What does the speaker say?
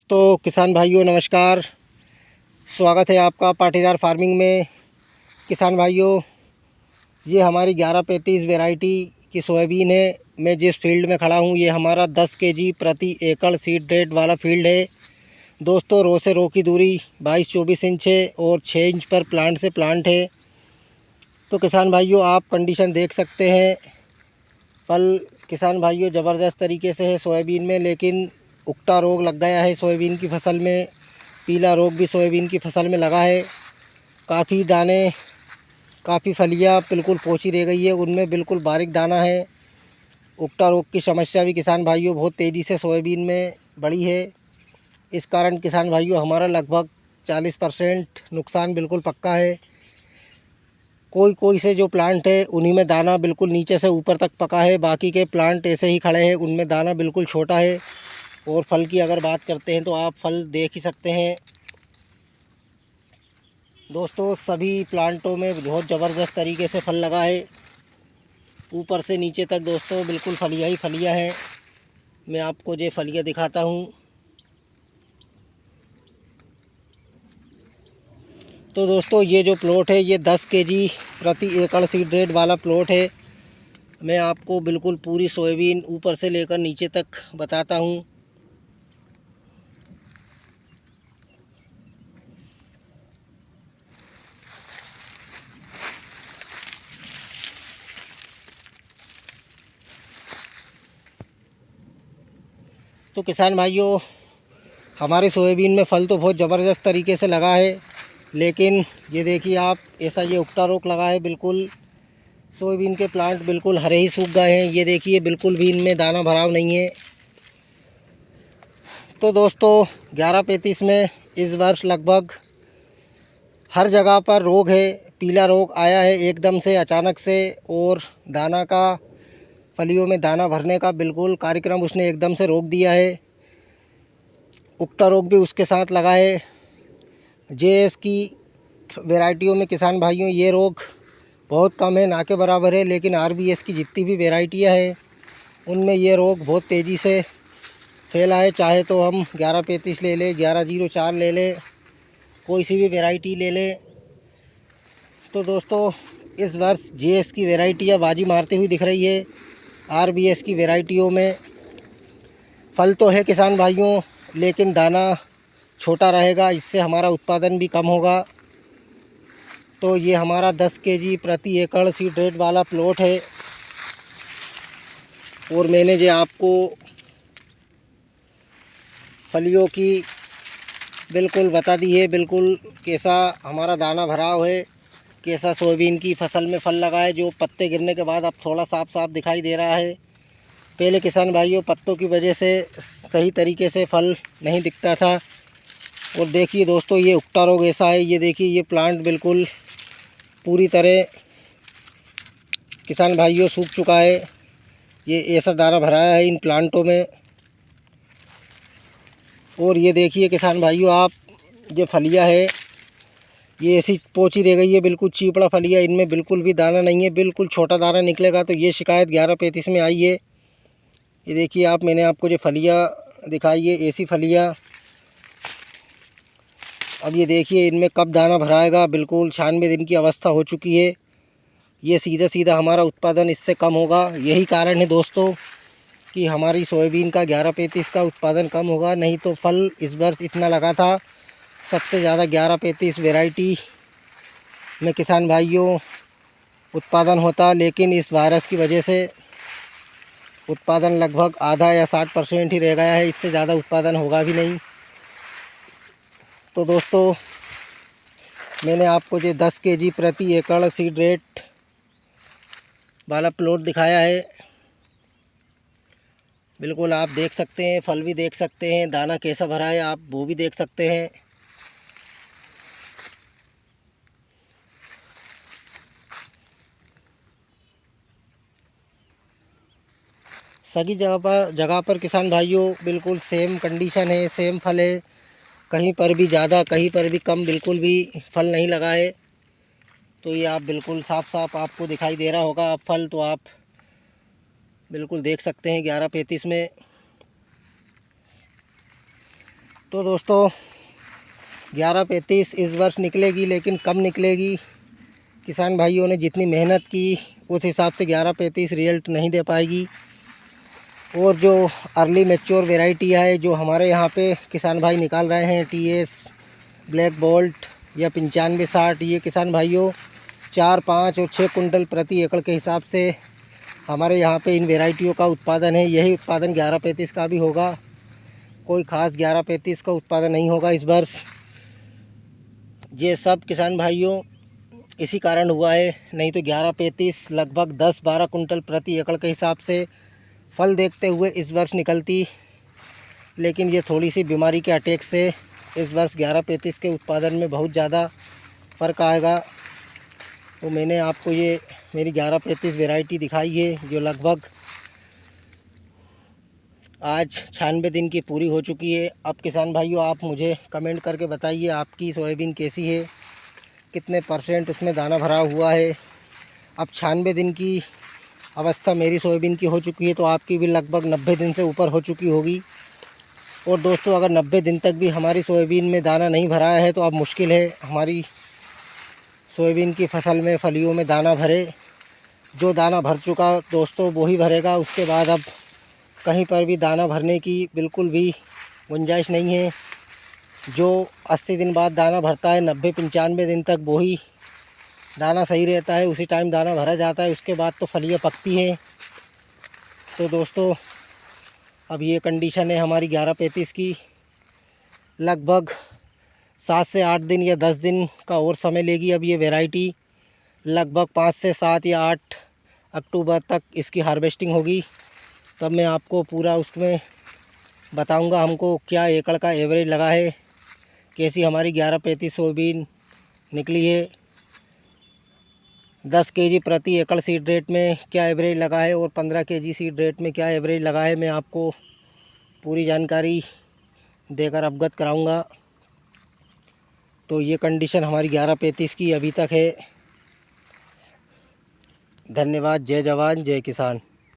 तो किसान भाइयों नमस्कार। स्वागत है आपका पाटीदार फार्मिंग में। किसान भाइयों, ये हमारी 1135 वैरायटी की सोयाबीन है। मैं जिस फील्ड में खड़ा हूँ ये हमारा 10 केजी प्रति एकड़ सीड रेट वाला फील्ड है। दोस्तों, रो से रो की दूरी 22-24 इंच है और 6 इंच पर प्लांट से प्लांट है। तो किसान भाइयों, आप कंडीशन देख सकते हैं। फल किसान भाइयों ज़बरदस्त तरीके से है सोयाबीन में, लेकिन उकटा रोग लग गया है सोयाबीन की फसल में। पीला रोग भी सोयाबीन की फसल में लगा है। काफ़ी दाने, काफ़ी फलियां बिल्कुल पोची रह गई है, उनमें बिल्कुल बारीक दाना है। उकटा रोग की समस्या भी किसान भाइयों बहुत तेज़ी से सोयाबीन में बढ़ी है। इस कारण किसान भाइयों हमारा लगभग 40% नुकसान बिल्कुल पक्का है। कोई कोई से जो प्लांट है उन्हीं में दाना बिल्कुल नीचे से ऊपर तक पका है, बाकी के प्लांट ऐसे ही खड़े हैं, उनमें दाना बिल्कुल छोटा है। और फल की अगर बात करते हैं तो आप फल देख ही सकते हैं। दोस्तों, सभी प्लांटों में बहुत ज़बरदस्त तरीके से फल लगा है, ऊपर से नीचे तक। दोस्तों, बिल्कुल फलियाँ ही फलियाँ हैं। मैं आपको ये फलियाँ दिखाता हूँ। तो दोस्तों, ये जो प्लॉट है ये 10 केजी प्रति एकड़ सीड रेट वाला प्लॉट है। मैं आपको बिल्कुल पूरी सोयाबीन ऊपर से लेकर नीचे तक बताता हूँ। तो किसान भाइयों, हमारे सोयाबीन में फल तो बहुत ज़बरदस्त तरीके से लगा है, लेकिन ये देखिए आप, ऐसा ये उकटा रोग लगा है। बिल्कुल सोयाबीन के प्लांट बिल्कुल हरे ही सूख गए हैं। ये देखिए, बिल्कुल भी इनमें दाना भराव नहीं है। तो दोस्तों, 1135 में इस वर्ष लगभग हर जगह पर रोग है। पीला रोग आया है एकदम से, अचानक से, और दाना का, फलियों में दाना भरने का बिल्कुल कार्यक्रम उसने एकदम से रोक दिया है। उकटा रोग भी उसके साथ लगा है। जेएस की वैरायटियों में किसान भाइयों ये रोग बहुत कम है, ना के बराबर है, लेकिन आरबीएस की जितनी भी वैरायटियाँ हैं उनमें ये रोग बहुत तेज़ी से फैला है। चाहे तो हम 1135 ले लें, 1104 ले लें, कोई सी भी वैरायटी ले लें। तो दोस्तों, इस वर्ष जेएस की वैरायटियाँ बाजी मारती हुई दिख रही है। आरबीएस की वैरायटियों में फल तो है किसान भाइयों, लेकिन दाना छोटा रहेगा, इससे हमारा उत्पादन भी कम होगा। तो ये हमारा 10 केजी प्रति एकड़ सीड रेट वाला प्लॉट है, और मैंने जो आपको फलियों की बिल्कुल बता दी है, बिल्कुल कैसा हमारा दाना भराव है, कैसा सोयाबीन की फसल में फल लगा है। जो पत्ते गिरने के बाद अब थोड़ा साफ साफ दिखाई दे रहा है। पहले किसान भाइयों पत्तों की वजह से सही तरीके से फल नहीं दिखता था। और देखिए दोस्तों, ये उकटा रोग ऐसा है, ये देखिए ये प्लांट बिल्कुल पूरी तरह किसान भाइयों सूख चुका है। ये ऐसा दाना भराया है इन प्लांटों में। और ये देखिए किसान भाइयों आप, ये फलियां है ये ऐसी पोची रह गई है, बिल्कुल चीपड़ा फलियां, इनमें बिल्कुल भी दाना नहीं है, बिल्कुल छोटा दाना निकलेगा। तो ये शिकायत 1135 में आई है। ये देखिए आप, मैंने आपको जो फलियां दिखाई है ऐसी फलियां। अब ये देखिए इनमें कब दाना भराएगा, बिल्कुल 96 दिन की अवस्था हो चुकी है। ये सीधा सीधा हमारा उत्पादन इससे कम होगा। यही कारण है दोस्तों कि हमारी सोयाबीन का 1135 का उत्पादन कम होगा। नहीं तो फल इस वर्ष इतना लगा था, सबसे ज़्यादा 1135 वैरायटी में किसान भाइयों उत्पादन होता, लेकिन इस वायरस की वजह से उत्पादन लगभग आधा या 60% ही रह गया है। इससे ज़्यादा उत्पादन होगा भी नहीं। तो दोस्तों, मैंने आपको ये 10 केजी प्रति एकड़ सीड रेट वाला प्लॉट दिखाया है। बिल्कुल आप देख सकते हैं, फल भी देख सकते हैं, दाना कैसा भरा है आप वो भी देख सकते हैं। सभी जगह पर किसान भाइयों बिल्कुल सेम कंडीशन है, सेम फल है। कहीं पर भी ज़्यादा, कहीं पर भी कम, बिल्कुल भी फल नहीं लगा है। तो ये आप बिल्कुल साफ साफ आपको दिखाई दे रहा होगा। आप फल तो आप बिल्कुल देख सकते हैं 1135 में। तो दोस्तों 11-35 इस वर्ष निकलेगी, लेकिन कब निकलेगी? किसान भाइयों ने जितनी मेहनत की उस हिसाब से 11-35 रिजल्ट नहीं दे पाएगी। और जो अर्ली मैच्योर वेराइटी है जो हमारे यहाँ पे किसान भाई निकाल रहे हैं, TS, ब्लैक बोल्ट या 95-60, ये किसान भाइयों 4, 5 और 6 कुंटल प्रति एकड़ के हिसाब से हमारे यहाँ पे इन वेराइटियों का उत्पादन है। यही उत्पादन 11-35 का भी होगा। कोई ख़ास 11-35 का उत्पादन नहीं होगा इस वर्ष। ये सब किसान भाइयों इसी कारण हुआ है, नहीं तो 11-35 लगभग 10-12 कुंटल प्रति एकड़ के हिसाब से फल देखते हुए इस वर्ष निकलती। लेकिन ये थोड़ी सी बीमारी के अटैक से इस वर्ष 11-35 के उत्पादन में बहुत ज़्यादा फ़र्क आएगा। तो मैंने आपको ये मेरी 11-35 वैरायटी दिखाई है, जो लगभग आज 96 दिन की पूरी हो चुकी है। अब किसान भाइयों आप मुझे कमेंट करके बताइए आपकी सोयाबीन कैसी है, कितने % उसमें दाना भरा हुआ है। अब 96 दिन की अवस्था मेरी सोयाबीन की हो चुकी है, तो आपकी भी लगभग 90 दिन से ऊपर हो चुकी होगी। और दोस्तों अगर 90 दिन तक भी हमारी सोयाबीन में दाना नहीं भरा है तो अब मुश्किल है हमारी सोयाबीन की फसल में, फलियों में दाना भरे। जो दाना भर चुका दोस्तों वो ही भरेगा, उसके बाद अब कहीं पर भी दाना भरने की बिल्कुल भी गुंजाइश नहीं है। जो 80 दिन बाद दाना भरता है, 90-95 दिन तक वही दाना सही रहता है, उसी टाइम दाना भरा जाता है। उसके बाद तो फलियाँ पकती हैं। तो दोस्तों अब ये कंडीशन है हमारी 11-35 की। लगभग 7 से 8 दिन या 10 दिन का और समय लेगी। अब ये वैरायटी लगभग 5 से 7 या 8 अक्टूबर तक इसकी हार्वेस्टिंग होगी। तब मैं आपको पूरा उसमें बताऊंगा हमको क्या एकड़ का एवरेज लगा है, कैसी हमारी 11-35 सोयाबीन निकली है। 10 केजी प्रति एकड़ सीड रेट में क्या एवरेज लगा है और 15 केजी सीड रेट में क्या एवरेज लगा है, मैं आपको पूरी जानकारी देकर अवगत कराऊंगा। तो ये कंडीशन हमारी 11-35 की अभी तक है। धन्यवाद। जय जवान जय किसान।